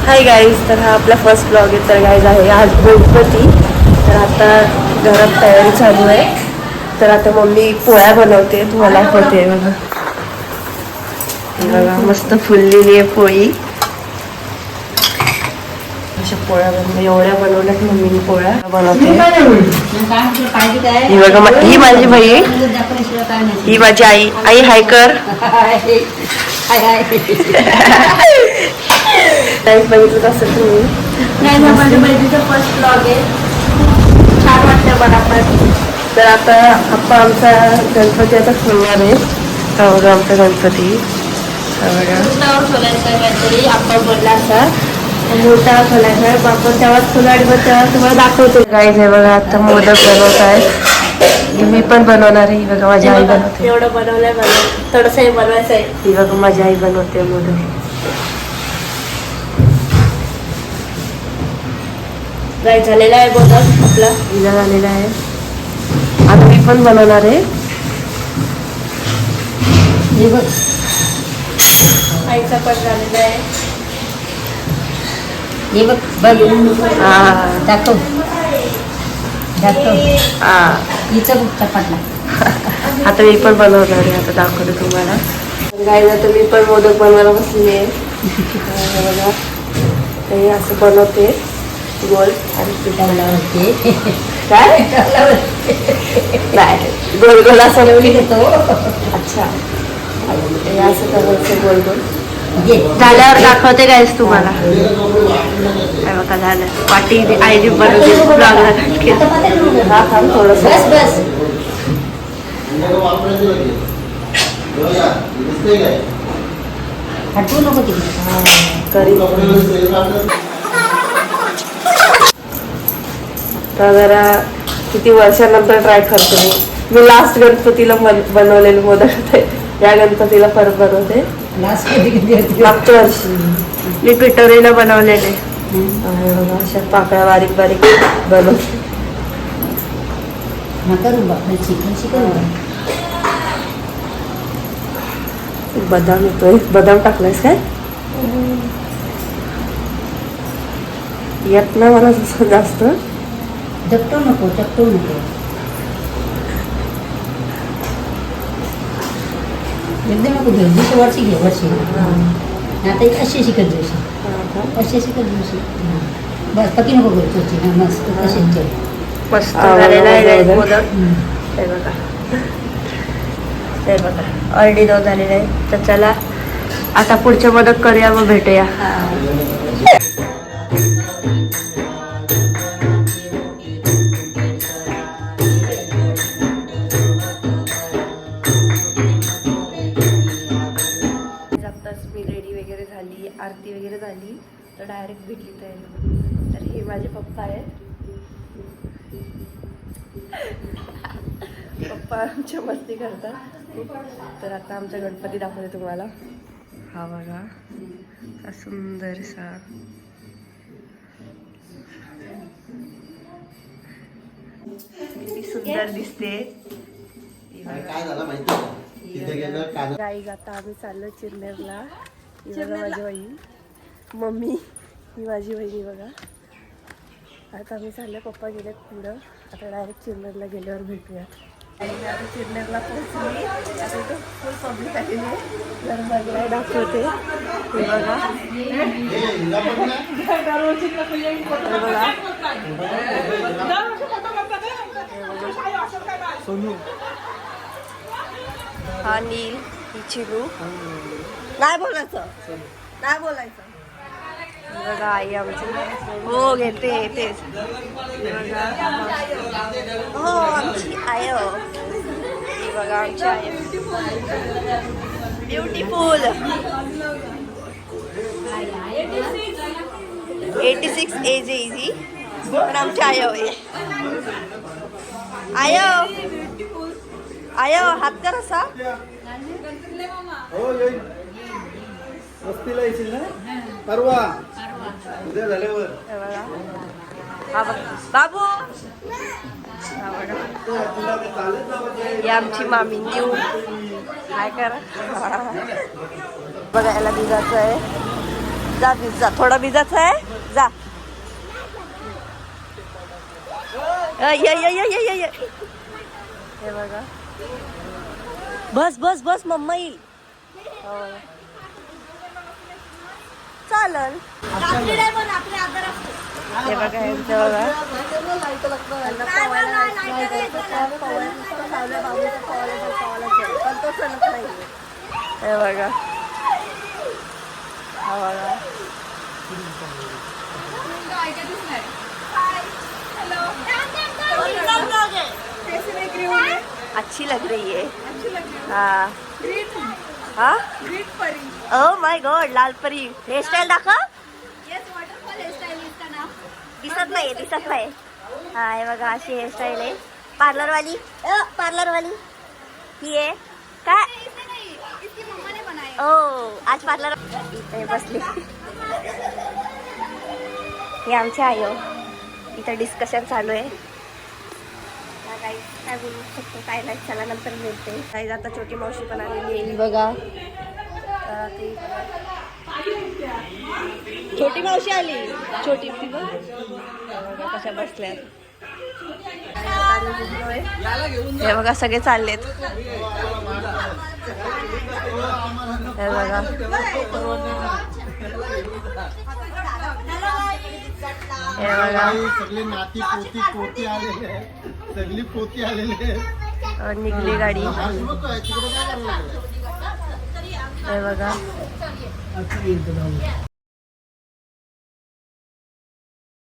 Hi guys, तर हा आपला फर्स्ट ब्लॉग आहे. तर गाईज आहे आज गणपती. तर आता घरात तयारी चालू आहे. तर आता मम्मी पोळ्या बनवते, तुम्हाला दाखवते बघा. बघा मस्त फुललेली आहे पोळी. अशा पोळ्या एवढ्या बनवल्यात मम्मीने पोळ्या बनवते. ही बघा, ही माझी बहीण, ही माझी आई. आई हाय कर. बघितलं असेल तुम्ही. नाही, माझ्या बहिणीचं फर्स्ट ब्लॉग आहे. छान वाटतं मला पण. तर आता आप्पा आमचा गणपती आता खेळणार आहे. हा बघा आमचा गणपती. हा बघा खोलायचं काहीतरी आपण बोलला असा मोठा खोलायचा आपण तेव्हाच खोला आणि मग तेव्हा तुम्हाला दाखवते. गाईज हे बघा आता मोदक बनवत आहे. मी पण बनवणार आहे. ही बघा माझी आई बनवते. एवढं बनवलंय मला, थोडंसं बनवायचं आहे. ही बघा माझी आई बनवते मोदक. राईस झालेला आहे मोदक आपला. हिला झालेला आहे. आता मी पण बनवणार आहे. हे बघ, आईचा पण झालेला आहे. हे बघ बघ, हा दाखव दाखव. हा हिचं बघ चपाटला. आता मी पण बनवणार आहे. आता दाखवते तुम्हाला. गाईज आता मी पण मोदक बनवायला बसली आहे. बघा ते असं बनवते गोल आणि पिठाला होते काय नाही गोल गोल असं एवढी घेतो. अच्छा हे असं करायचं गोल गोल. झाल्यावर दाखवते गाईज तुम्हाला. काय बघा झालं पाटी आईने बनवते. हा थांब थोडस. बस बस हटवू नको तिकडे. करी तर जरा किती वर्षानंतर ट्राय करते मी लास्ट गणपतीला बनवलेले मोदक होते. या गणपतीला परत बनवते. मागच्या वर्षी मी पिठोरीला बनवलेले. बघा अशा पाकळ्या बारीक बारीक बनवते. बदाम येतोय. बदाम टाकलायस काय? येत ना मला जास्त. चपटू नको चपटू नको. एकदम नको घेऊ. दुसऱ्या वर्षी घे वर्षी. आता एक अशी शिकत जोशी. अशी शिकत जोशी. बस पकी नको करू तुझी. मस्त तसेच ठेव. मस्त झालेला आहे मोदक. हे बघा हे बघा ऑलरेडी दोन झालेले आहे. तर चला आता पुढचे मोदक करूया मग भेटूया. मी रेडी वगैरे झाली, आरती वगैरे झाली तर डायरेक्ट भेटली तयारी. तर हे माझे पप्पा आहेत. पप्पा आमच्या मस्ती करतात. तर आता आमचा गणपती दाखवते तुम्हाला. हा बघा हा सुंदरसा. किती सुंदर दिसते. गाईज आता आम्ही चाललो चिरनेरला. ही बघा माझी बहीण, मम्मी ही माझी बहिणी बघा. आता आम्ही चाललो. पप्पा गेले पुढं. आता डायरेक्ट चिरनेरला गेल्यावर भेटूया. आणि आता चिरनेरला पोहोचली. आता इथं फुल पब्लिक आलेली आहे. जर बघायला दाखवते. हे बघा हा नील, ही चिरू. नाही बोलायचं नाही बोलायचं. बघा आई आमची. हो घेते तेच. हो आमची आय. ही बघा आमची आय ब्युटिफुल. 86 age easy. पण आमची आय आहे. आय हात कर असा. वस्तीला येशील ना परवा उद्या झाल्यावर. बाबू ही आमची मामी न्यू. काय करा बघायला दुधाचं आहे. जा भिज जा, थोडा भिजत आहे जा. ये हे बघा. बस बस बस मम्मा येईल. चालल. हे बघा यांचं बघा. पण तो चलत नाही. हे बघा हा बघा. अच्छी लग रही है. हाँ हाँ ओह माय गॉड लाल परी. हेअरस्टाईल दाखव. दिसत नाही. हा हे बघा अशी हेअरस्टाईल आहे. पार्लरवाली ही आहे काय. ओ आज पार्लर इथे बसली. हे आमचे आई हो. इथं डिस्कशन चालू आहे. काय बोलू शकतो काय नाही. चला नंतर मिळते. काही आता छोटी मावशी पण आलेली आहे बघा. छोटी मावशी आली. छोटी ती बघ कशा बसल्या. हे बघा सगळे चाललेत. हे बघा सगळी नाती पोती आलेले. सगळी पोती आलेले. निघली गाडी. हे बघा